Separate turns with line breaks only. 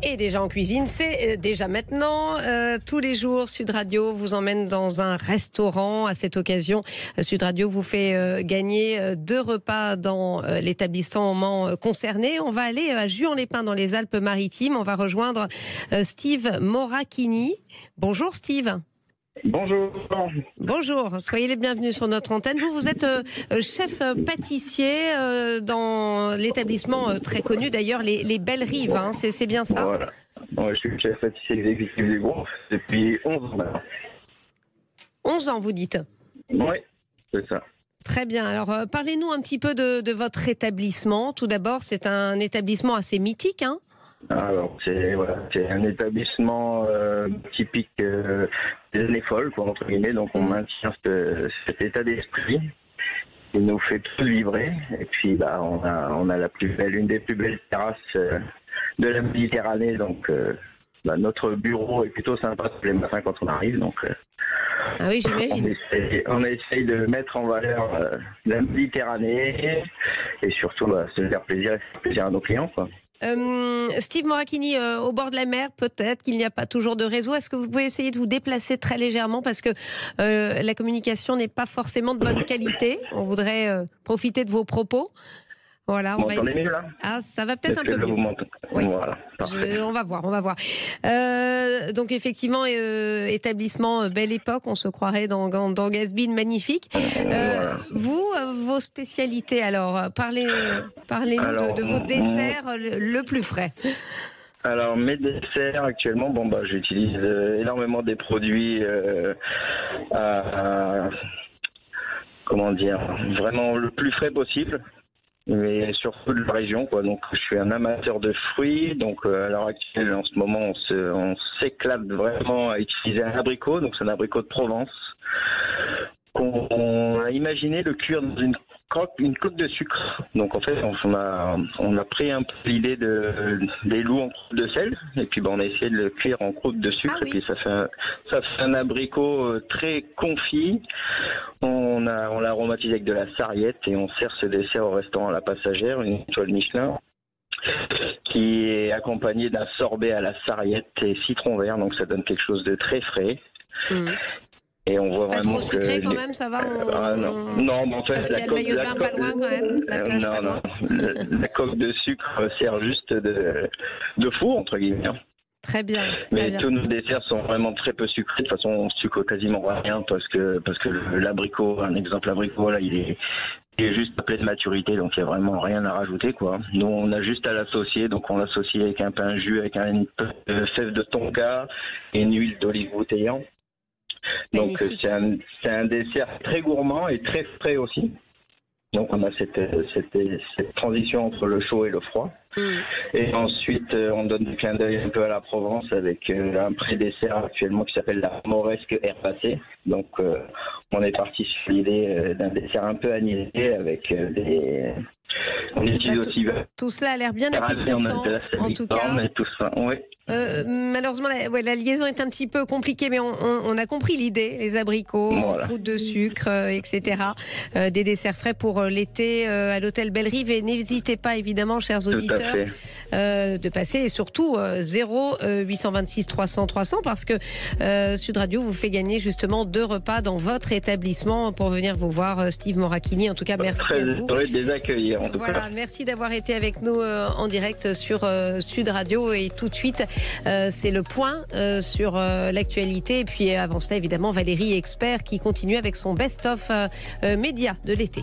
Et déjà en cuisine, c'est déjà maintenant. Tous les jours, Sud Radio vous emmène dans un restaurant. À cette occasion, Sud Radio vous fait gagner 2 repas dans l'établissement concerné. On va aller à Juan-les-Pins dans les Alpes-Maritimes. On va rejoindre Steve Moracchini. Bonjour Steve.
Bonjour.
Bonjour, soyez les bienvenus sur notre antenne. Vous êtes chef pâtissier dans l'établissement très connu d'ailleurs, les Belles Rives, hein, c'est bien ça?
Voilà. Ouais, je suis chef pâtissier exécutif du groupe depuis 11 ans maintenant.
11 ans, vous dites?
Oui, c'est ça.
Très bien, alors parlez-nous un petit peu de votre établissement. Tout d'abord, c'est un établissement assez mythique, hein?
Alors, c'est un établissement typique des années folles, quoi, entre guillemets. Donc, on maintient cet état d'esprit. Il nous fait tout vibrer. Et puis, on a une des plus belles terrasses de la Méditerranée. Donc, notre bureau est plutôt sympa tous les matins quand on arrive. Donc,
ah oui, j'imagine.
On essaye de mettre en valeur la Méditerranée et surtout se faire plaisir à nos clients, quoi.
Steve Moracchini, au bord de la mer, peut-être qu'il n'y a pas toujours de réseau. Est-ce que vous pouvez essayer de vous déplacer très légèrement parce que la communication n'est pas forcément de bonne qualité. On voudrait profiter de vos propos. Voilà,
on va essayer. Mieux, là
ça va peut-être un peu mieux.
Oui. Voilà,
on va voir. Donc effectivement, établissement Belle Époque, on se croirait dans Gaspine, magnifique.
Voilà.
Vous, vos spécialités, alors, parlez-nous de vos desserts le plus frais.
Alors mes desserts actuellement, j'utilise énormément des produits vraiment le plus frais possible. Mais surtout de la région, quoi. Donc, je suis un amateur de fruits. Donc, à l'heure actuelle, en ce moment, on s'éclate vraiment à utiliser un abricot. Donc, c'est un abricot de Provence qu'on a imaginé le cuire dans une coque de sucre. Donc, en fait, on a pris un peu l'idée des loups en croûte de sel. Et puis, on a essayé de le cuire en croûte de sucre.
Ah oui.
Et puis, ça fait un abricot très confit. On l'a aromatisé avec de la sarriette et on sert ce dessert au restaurant La Passagère, une étoile Michelin, qui est accompagné d'un sorbet à la sarriette et citron vert. Donc, ça donne quelque chose de très frais. Et on voit
pas
vraiment
trop sucré quand même, ça va?
Non, mais en fait,
parce qu'il y a le maillot de bain pas loin quand même. La plage pas loin.
La coque de sucre sert juste de four, entre guillemets.
Très bien.
Mais tous nos desserts sont vraiment très peu sucrés. De toute façon, on sucre quasiment rien parce que l'abricot, un exemple abricot, là, il est juste à pleine maturité, donc il n'y a vraiment rien à rajouter, quoi. Nous, on a juste à l'associer, donc on l'associe avec un pain jus, avec une fève de tonka et une huile d'olive bouteillante. Donc c'est un dessert très gourmand et très frais aussi. Donc on a cette transition entre le chaud et le froid. Et ensuite on donne du clin d'œil un peu à la Provence avec un pré-dessert actuellement qui s'appelle la moresque herbacée. Donc on est parti sur l'idée d'un dessert un peu anisé avec on utilise aussi
tout cela a l'air bien appétissant en tout cas.
Tout ça, oui.
Malheureusement, la liaison est un petit peu compliquée, mais on a compris l'idée. Les abricots, croûte de sucre, etc. Des desserts frais pour l'été à l'hôtel Belle Rive. Et n'hésitez pas, évidemment, chers auditeurs, de passer. Et surtout, 0826 300 300, parce que Sud Radio vous fait gagner justement 2 repas dans votre établissement pour venir vous voir, Steve Moracchini. En tout cas, merci à vous.
Très de les accueillir, en tout cas.
Merci d'avoir été avec nous en direct sur Sud Radio. Et tout de suite, c'est le point sur l'actualité. Et puis avant cela, évidemment, Valérie Expert qui continue avec son best-of média de l'été.